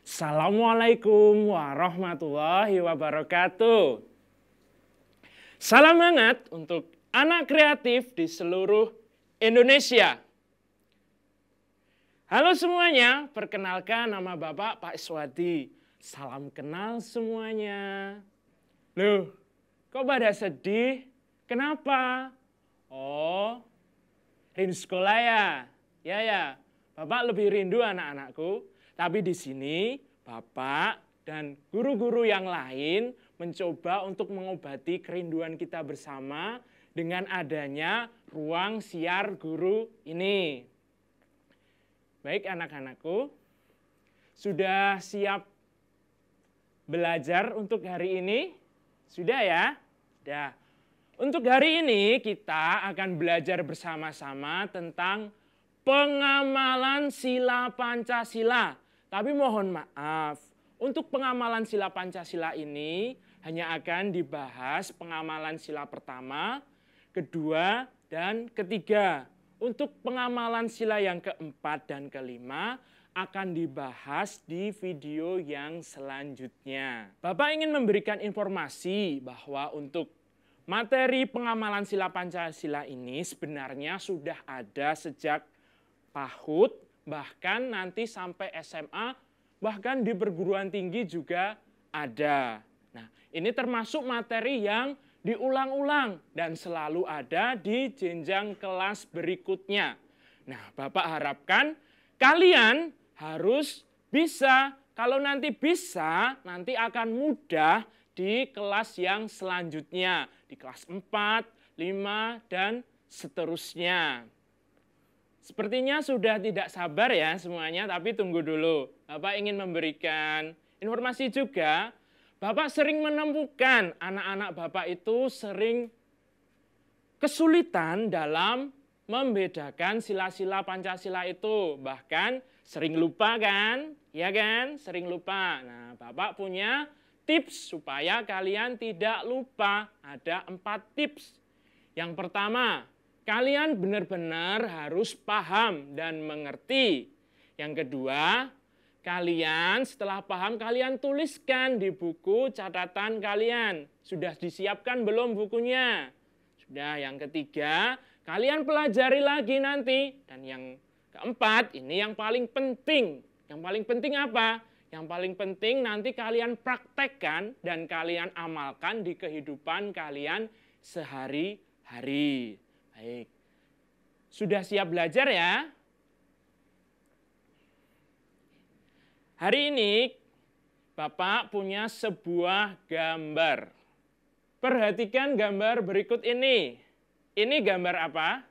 Assalamualaikum warahmatullahi wabarakatuh. Salam hangat untuk anak kreatif di seluruh Indonesia. Halo semuanya, perkenalkan nama Bapak Pak Iswadi. Salam kenal semuanya. Loh, kok pada sedih? Kenapa? Oh, rindu sekolah ya? Ya, Bapak lebih rindu anak-anakku. Tapi di sini Bapak dan guru-guru yang lain mencoba untuk mengobati kerinduan kita bersama dengan adanya ruang siar guru ini. Baik anak-anakku, sudah siap belajar untuk hari ini? Sudah ya? Sudah. Untuk hari ini kita akan belajar bersama-sama tentang pengamalan sila Pancasila. Tapi mohon maaf, untuk pengamalan sila Pancasila ini hanya akan dibahas pengamalan sila pertama, kedua, dan ketiga. Untuk pengamalan sila yang keempat dan kelima akan dibahas di video yang selanjutnya. Bapak ingin memberikan informasi bahwa untuk materi pengamalan sila Pancasila ini sebenarnya sudah ada sejak PAUD, bahkan nanti sampai SMA, bahkan di perguruan tinggi juga ada. Nah, ini termasuk materi yang diulang-ulang dan selalu ada di jenjang kelas berikutnya. Nah, Bapak harapkan kalian harus bisa, kalau nanti bisa, nanti akan mudah di kelas yang selanjutnya, di kelas 4, 5, dan seterusnya. Sepertinya sudah tidak sabar ya semuanya, tapi tunggu dulu. Bapak ingin memberikan informasi juga, Bapak sering menemukan anak-anak Bapak itu sering kesulitan dalam membedakan sila-sila Pancasila itu. Bahkan sering lupa kan? Ya kan? Sering lupa. Nah, Bapak punya tips supaya kalian tidak lupa. Ada 4 tips. Yang pertama, kalian benar-benar harus paham dan mengerti. Yang kedua, kalian setelah paham, kalian tuliskan di buku catatan kalian. Sudah disiapkan belum bukunya? Sudah. Yang ketiga, kalian pelajari lagi nanti. Dan yang keempat, ini yang paling penting. Yang paling penting apa? Yang paling penting nanti kalian praktekkan dan kalian amalkan di kehidupan kalian sehari-hari. Baik, sudah siap belajar ya? Hari ini Bapak punya sebuah gambar. Perhatikan gambar berikut ini. Ini gambar apa?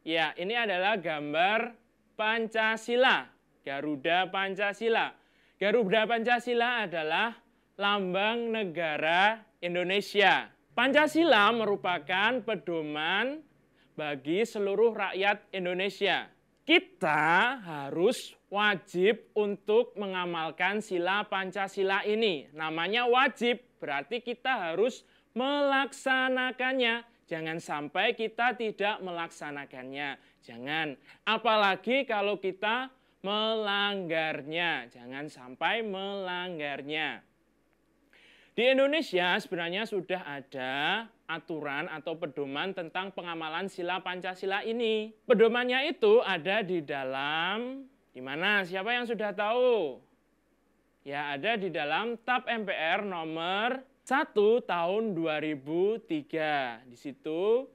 Ya, ini adalah gambar Pancasila, Garuda Pancasila. Garuda Pancasila adalah lambang negara Indonesia. Pancasila merupakan pedoman bagi seluruh rakyat Indonesia. Kita harus wajib untuk mengamalkan sila Pancasila ini. Namanya wajib, berarti kita harus melaksanakannya. Jangan sampai kita tidak melaksanakannya. Jangan, apalagi kalau kita melanggarnya. Jangan sampai melanggarnya. Di Indonesia sebenarnya sudah ada aturan atau pedoman tentang pengamalan sila Pancasila ini. Pedomannya itu ada di dalam, di mana? Siapa yang sudah tahu? Ya, ada di dalam TAP MPR nomor 1 tahun 2003. Di situ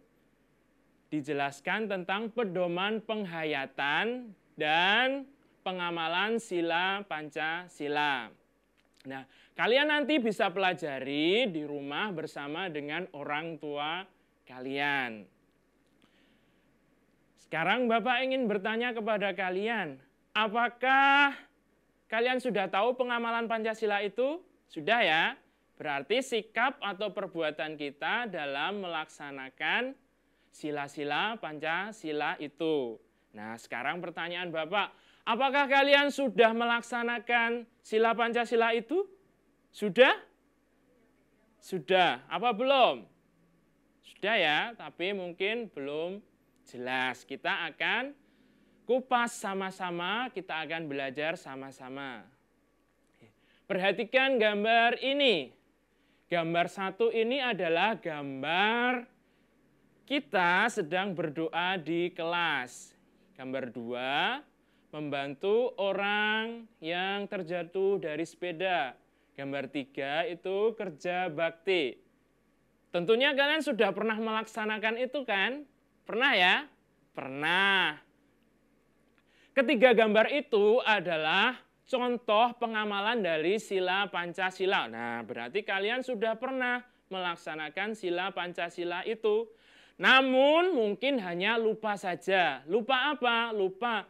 dijelaskan tentang pedoman penghayatan dan pengamalan sila Pancasila. Nah, kalian nanti bisa pelajari di rumah bersama dengan orang tua kalian. Sekarang Bapak ingin bertanya kepada kalian, apakah kalian sudah tahu pengamalan Pancasila itu? Sudah ya? Berarti sikap atau perbuatan kita dalam melaksanakan sila-sila Pancasila itu. Nah, sekarang pertanyaan Bapak, apakah kalian sudah melaksanakan sila Pancasila itu? Sudah? Sudah. Apa belum? Sudah ya, tapi mungkin belum jelas. Kita akan kupas sama-sama, kita akan belajar sama-sama. Perhatikan gambar ini. Gambar 1 ini adalah gambar kita sedang berdoa di kelas. Gambar 2, membantu orang yang terjatuh dari sepeda. Gambar 3 itu kerja bakti. Tentunya kalian sudah pernah melaksanakan itu kan? Pernah ya? Pernah. Ketiga gambar itu adalah contoh pengamalan dari sila Pancasila. Nah, berarti kalian sudah pernah melaksanakan sila Pancasila itu. Namun mungkin hanya lupa saja. Lupa apa? Lupa.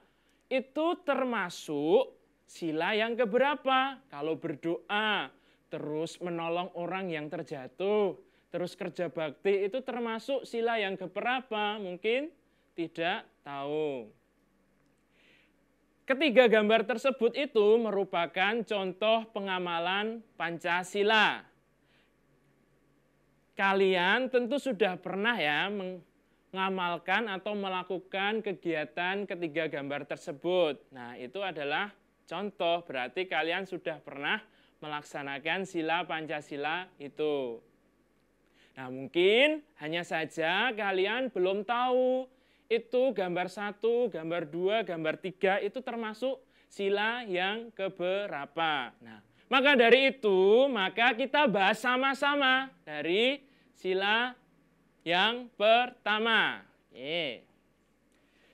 Itu termasuk sila yang keberapa? Kalau berdoa, terus menolong orang yang terjatuh, terus kerja bakti, itu termasuk sila yang keberapa? Mungkin tidak tahu. Ketiga gambar tersebut itu merupakan contoh pengamalan Pancasila. Kalian tentu sudah pernah ya mengamalkan atau melakukan kegiatan ketiga gambar tersebut. Nah, itu adalah contoh, berarti kalian sudah pernah melaksanakan sila Pancasila itu. Nah, mungkin hanya saja kalian belum tahu itu gambar 1, gambar 2, gambar 3 itu termasuk sila yang keberapa. Nah, maka dari itu, maka kita bahas sama-sama dari sila yang pertama. Oke.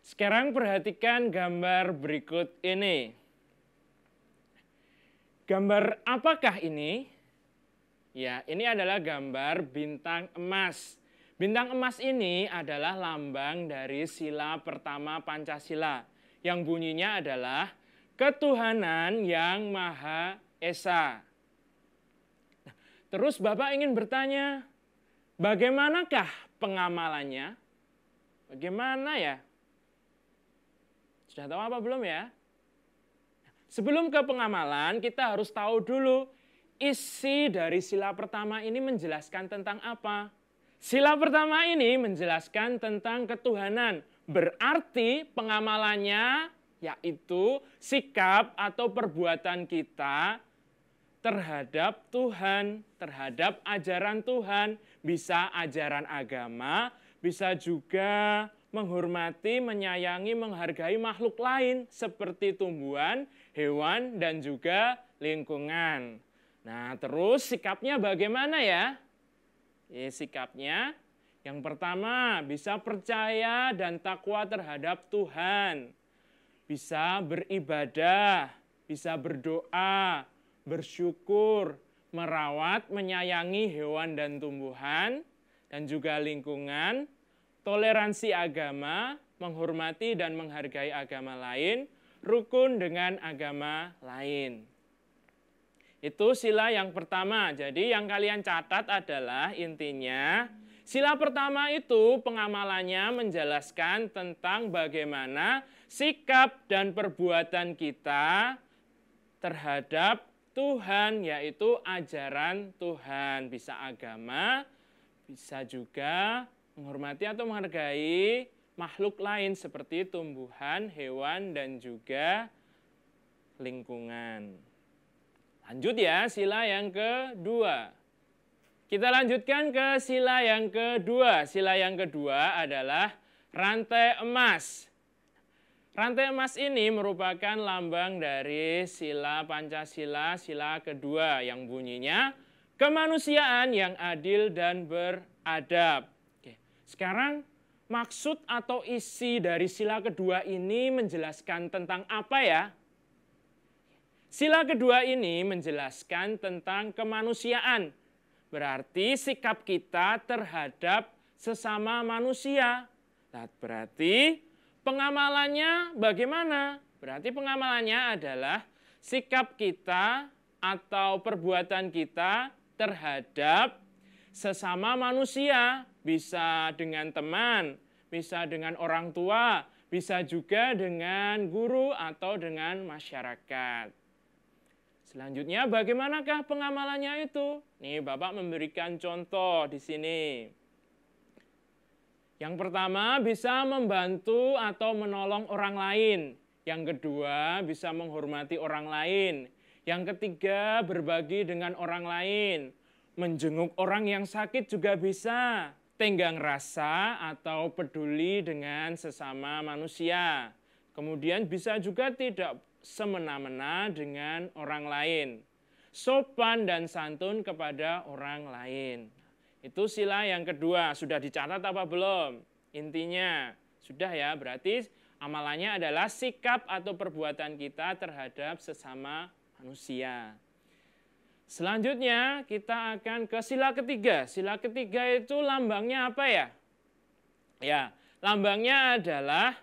Sekarang perhatikan gambar berikut ini. Gambar apakah ini? Ya, ini adalah gambar bintang emas. Bintang emas ini adalah lambang dari sila pertama Pancasila, yang bunyinya adalah ketuhanan yang Maha Esa. Nah, terus Bapak ingin bertanya, bagaimanakah pengamalannya? Bagaimana ya? Sudah tahu apa belum ya? Sebelum ke pengamalan, kita harus tahu dulu isi dari sila pertama ini menjelaskan tentang apa. Sila pertama ini menjelaskan tentang ketuhanan. Berarti pengamalannya yaitu sikap atau perbuatan kita terhadap Tuhan, terhadap ajaran Tuhan. Bisa ajaran agama, bisa juga menghormati, menyayangi, menghargai makhluk lain seperti tumbuhan, hewan, dan juga lingkungan. Nah, terus sikapnya bagaimana ya? Sikapnya yang pertama bisa percaya dan takwa terhadap Tuhan, bisa beribadah, bisa berdoa, bersyukur, merawat, menyayangi hewan dan tumbuhan, dan juga lingkungan, toleransi agama, menghormati dan menghargai agama lain, rukun dengan agama lain. Itu sila yang pertama. Jadi yang kalian catat adalah intinya sila pertama itu pengamalannya menjelaskan tentang bagaimana sikap dan perbuatan kita terhadap Tuhan, yaitu ajaran Tuhan. Bisa agama, bisa juga menghormati atau menghargai makhluk lain seperti tumbuhan, hewan, dan juga lingkungan. Lanjut ya, sila yang kedua. Kita lanjutkan ke sila yang kedua. Sila yang kedua adalah rantai emas. Rantai emas ini merupakan lambang dari sila Pancasila, sila kedua yang bunyinya kemanusiaan yang adil dan beradab. Oke. Sekarang maksud atau isi dari sila kedua ini menjelaskan tentang apa ya? Sila kedua ini menjelaskan tentang kemanusiaan. Berarti sikap kita terhadap sesama manusia. Nah, berarti pengamalannya bagaimana? Berarti pengamalannya adalah sikap kita atau perbuatan kita terhadap sesama manusia. Bisa dengan teman, bisa dengan orang tua, bisa juga dengan guru atau dengan masyarakat. Selanjutnya, bagaimanakah pengamalannya itu? Nih, Bapak memberikan contoh di sini. Yang pertama, bisa membantu atau menolong orang lain. Yang kedua, bisa menghormati orang lain. Yang ketiga, berbagi dengan orang lain. Menjenguk orang yang sakit juga bisa. Tenggang rasa atau peduli dengan sesama manusia. Kemudian bisa juga tidak semena-mena dengan orang lain. Sopan dan santun kepada orang lain. Itu sila yang kedua. Sudah dicatat apa belum? Intinya, sudah ya. Berarti amalannya adalah sikap atau perbuatan kita terhadap sesama manusia. Selanjutnya kita akan ke sila ketiga. Sila ketiga itu lambangnya apa ya? Ya, lambangnya adalah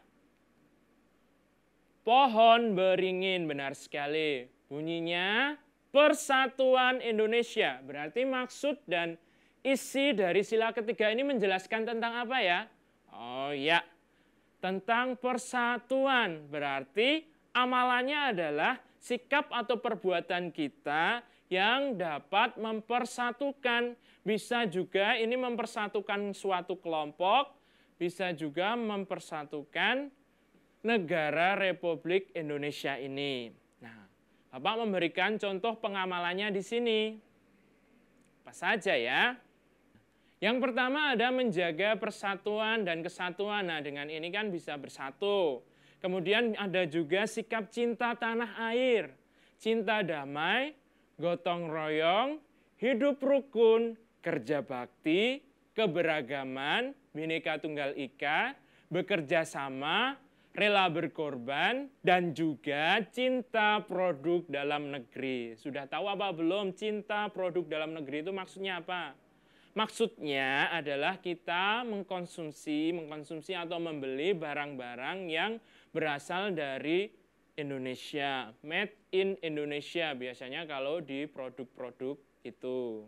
pohon beringin, benar sekali. Bunyinya Persatuan Indonesia. Berarti maksud dan isi dari sila ketiga ini menjelaskan tentang apa ya? Oh ya, tentang persatuan. Berarti amalannya adalah sikap atau perbuatan kita yang dapat mempersatukan. Bisa juga ini mempersatukan suatu kelompok, bisa juga mempersatukan negara Republik Indonesia ini. Nah, Bapak memberikan contoh pengamalannya di sini. Apa saja ya? Yang pertama ada menjaga persatuan dan kesatuan. Nah, dengan ini kan bisa bersatu. Kemudian ada juga sikap cinta tanah air, cinta damai, gotong royong, hidup rukun, kerja bakti, keberagaman, Bhinneka Tunggal Ika, bekerja sama, rela berkorban, dan juga cinta produk dalam negeri. Sudah tahu apa belum cinta produk dalam negeri itu maksudnya apa? Maksudnya adalah kita mengkonsumsi atau membeli barang-barang yang berasal dari Indonesia, made in Indonesia biasanya kalau di produk-produk itu.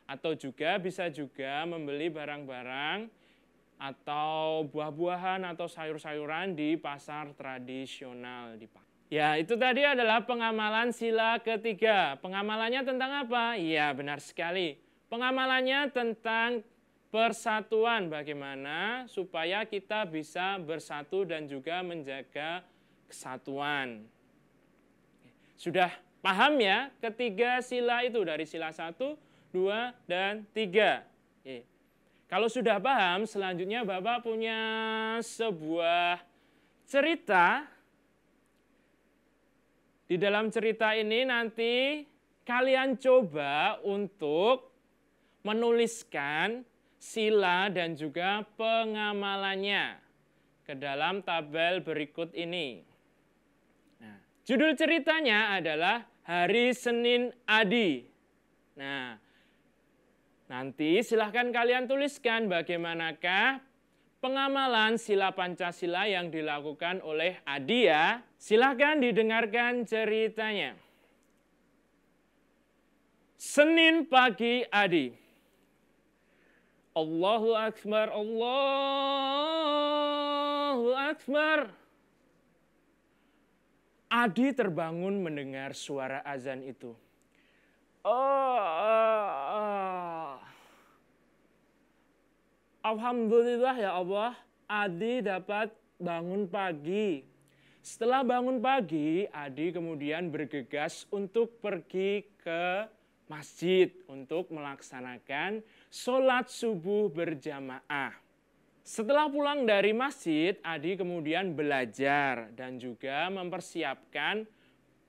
Atau juga bisa juga membeli barang-barang atau buah-buahan atau sayur-sayuran di pasar tradisional. Ya, itu tadi adalah pengamalan sila ketiga. Pengamalannya tentang apa? Iya, benar sekali. Pengamalannya tentang persatuan, bagaimana supaya kita bisa bersatu dan juga menjaga kesatuan. Sudah paham ya ketiga sila itu dari sila 1, 2, dan 3. Kalau sudah paham, selanjutnya Bapak punya sebuah cerita. Di dalam cerita ini nanti kalian coba untuk menuliskan sila dan juga pengamalannya ke dalam tabel berikut ini. Nah, judul ceritanya adalah Hari Senin Adi. Nah, nanti silahkan kalian tuliskan bagaimanakah pengamalan sila Pancasila yang dilakukan oleh Adi ya. Silahkan didengarkan ceritanya. Senin pagi Adi. Allahu Akbar, Allahu Akbar. Adi terbangun mendengar suara azan itu. Alhamdulillah ya Allah, Adi dapat bangun pagi. Setelah bangun pagi, Adi kemudian bergegas untuk pergi ke masjid untuk melaksanakan sholat subuh berjamaah. Setelah pulang dari masjid, Adi kemudian belajar dan juga mempersiapkan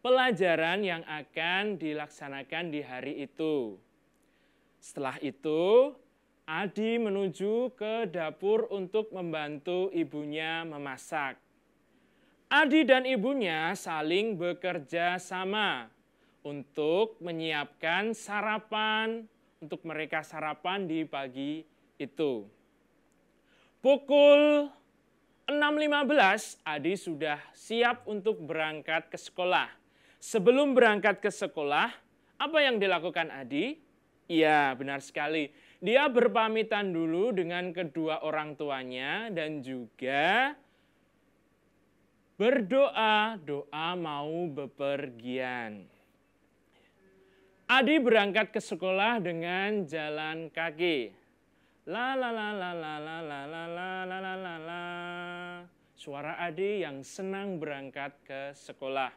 pelajaran yang akan dilaksanakan di hari itu. Setelah itu, Adi menuju ke dapur untuk membantu ibunya memasak. Adi dan ibunya saling bekerja sama untuk menyiapkan sarapan, untuk mereka sarapan di pagi itu. Pukul 6.15, Adi sudah siap untuk berangkat ke sekolah. Sebelum berangkat ke sekolah, apa yang dilakukan Adi? Iya, benar sekali. Dia berpamitan dulu dengan kedua orang tuanya dan juga berdoa, doa mau bepergian. Adi berangkat ke sekolah dengan jalan kaki. La la la la la la la la la la la la la. Suara Adi yang senang berangkat ke sekolah.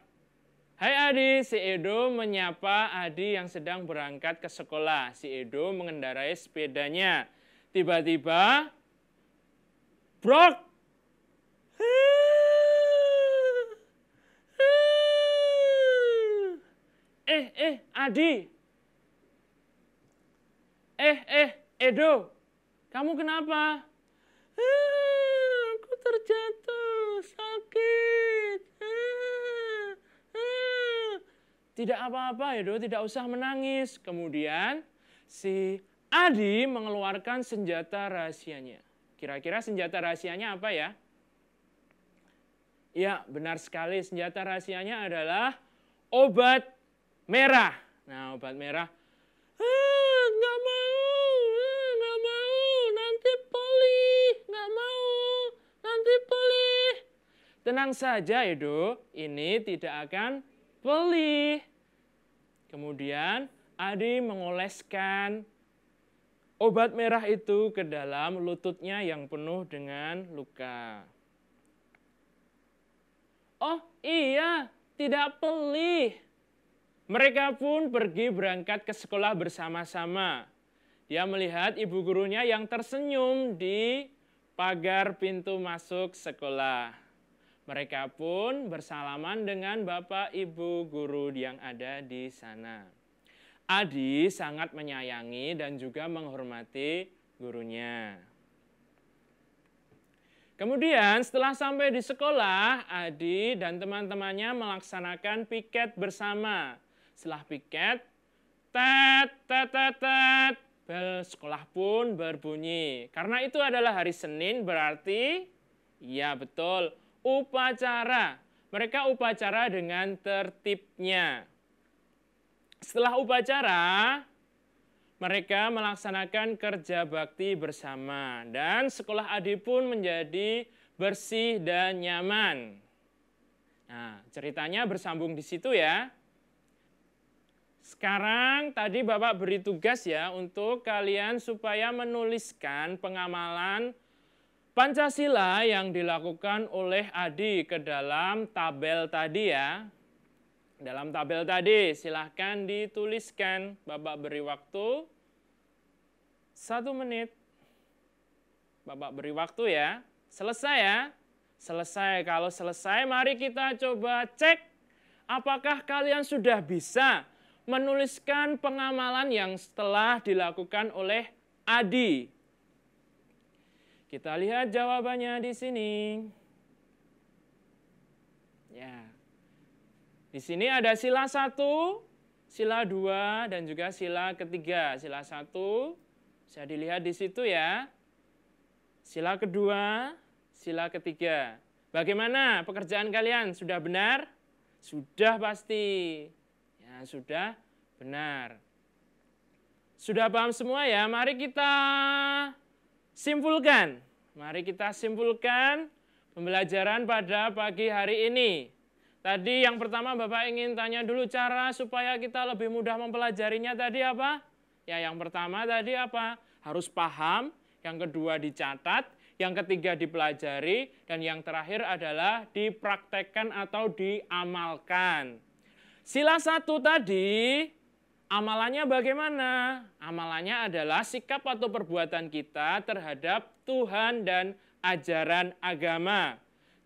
Hai Adi, si Edo menyapa Adi yang sedang berangkat ke sekolah. Si Edo mengendarai sepedanya. Tiba-tiba, brok! Adi. Edo, kamu kenapa? Aku terjatuh, sakit. Tidak apa-apa Edo, tidak usah menangis. Kemudian si Adi mengeluarkan senjata rahasianya. Kira-kira senjata rahasianya apa ya? Ya, benar sekali. Senjata rahasianya adalah obat merah. Nah, obat merah. Nggak mau, nanti pulih. Nggak mau, nanti pulih. Tenang saja Edo, ini tidak akan pulih. Kemudian Adi mengoleskan obat merah itu ke dalam lututnya yang penuh dengan luka. Oh iya, tidak pulih. Mereka pun pergi berangkat ke sekolah bersama-sama. Dia melihat ibu gurunya yang tersenyum di pagar pintu masuk sekolah. Mereka pun bersalaman dengan bapak ibu guru yang ada di sana. Adi sangat menyayangi dan juga menghormati gurunya. Kemudian setelah sampai di sekolah, Adi dan teman-temannya melaksanakan piket bersama. Setelah piket, tet, tet, tet, tet, bel sekolah pun berbunyi. Karena itu adalah hari Senin, berarti, ya betul, upacara. Mereka upacara dengan tertibnya. Setelah upacara, mereka melaksanakan kerja bakti bersama. Dan sekolah Adi pun menjadi bersih dan nyaman. Nah, ceritanya bersambung di situ ya. Sekarang tadi Bapak beri tugas ya untuk kalian supaya menuliskan pengamalan Pancasila yang dilakukan oleh Adi ke dalam tabel tadi ya. Dalam tabel tadi silahkan dituliskan. Bapak beri waktu 1 menit. Bapak beri waktu ya. Selesai ya. Selesai. Kalau selesai mari kita coba cek apakah kalian sudah bisa menuliskan pengamalan yang telah dilakukan oleh Adi. Kita lihat jawabannya di sini. Ya. Di sini ada sila 1, sila 2, dan juga sila ketiga. Sila 1 bisa dilihat di situ ya. Sila kedua, sila ketiga. Bagaimana pekerjaan kalian? Sudah benar? Sudah pasti. Ya, sudah benar. Sudah paham semua ya? Mari kita simpulkan. Mari kita simpulkan pembelajaran pada pagi hari ini. Tadi yang pertama Bapak ingin tanya dulu cara supaya kita lebih mudah mempelajarinya tadi apa? Ya, yang pertama tadi apa? Harus paham, yang kedua dicatat, yang ketiga dipelajari, dan yang terakhir adalah dipraktekkan atau diamalkan. Sila 1 tadi, amalannya bagaimana? Amalannya adalah sikap atau perbuatan kita terhadap Tuhan dan ajaran agama.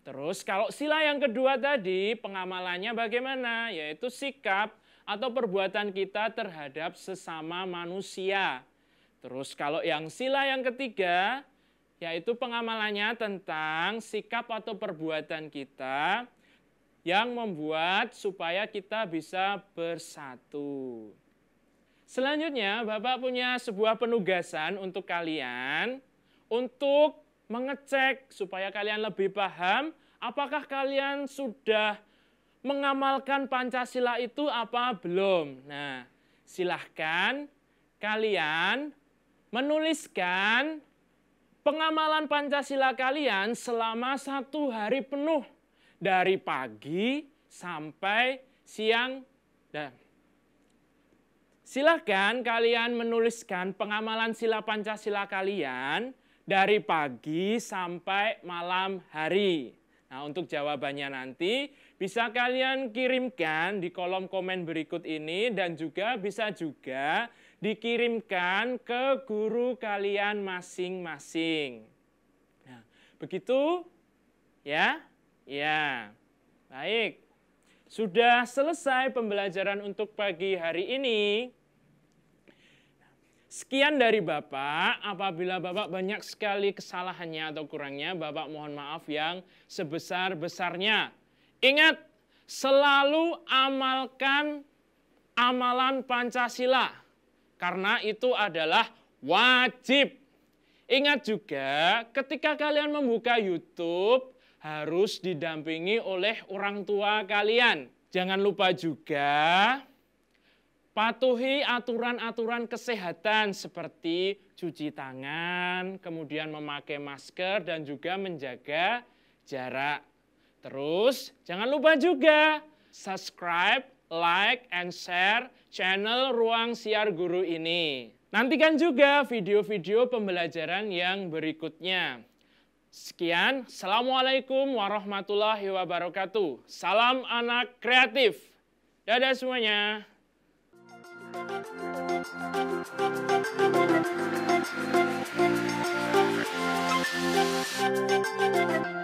Terus kalau sila yang kedua tadi, pengamalannya bagaimana? Yaitu sikap atau perbuatan kita terhadap sesama manusia. Terus kalau yang sila yang ketiga, yaitu pengamalannya tentang sikap atau perbuatan kita yang membuat supaya kita bisa bersatu. Selanjutnya, Bapak punya sebuah penugasan untuk kalian untuk mengecek supaya kalian lebih paham apakah kalian sudah mengamalkan Pancasila itu apa belum. Nah, silahkan kalian menuliskan pengamalan Pancasila kalian selama 1 hari penuh. dari pagi sampai siang. Dan silakan kalian menuliskan pengamalan sila Pancasila kalian dari pagi sampai malam hari. Nah, untuk jawabannya nanti bisa kalian kirimkan di kolom komen berikut ini dan juga bisa juga dikirimkan ke guru kalian masing-masing. Nah, begitu ya? Ya. Baik. Sudah selesai pembelajaran untuk pagi hari ini. Sekian dari Bapak, apabila Bapak banyak sekali kesalahannya atau kurangnya, Bapak mohon maaf yang sebesar-besarnya. Ingat, selalu amalkan amalan Pancasila, karena itu adalah wajib. Ingat juga, ketika kalian membuka YouTube, harus didampingi oleh orang tua kalian. Jangan lupa juga patuhi aturan-aturan kesehatan seperti cuci tangan, kemudian memakai masker dan juga menjaga jarak. Terus jangan lupa juga subscribe, like, and share channel Ruang Siar Guru ini. Nantikan juga video-video pembelajaran yang berikutnya. Sekian, Assalamualaikum warahmatullahi wabarakatuh. Salam anak kreatif. Dadah semuanya. Thank you.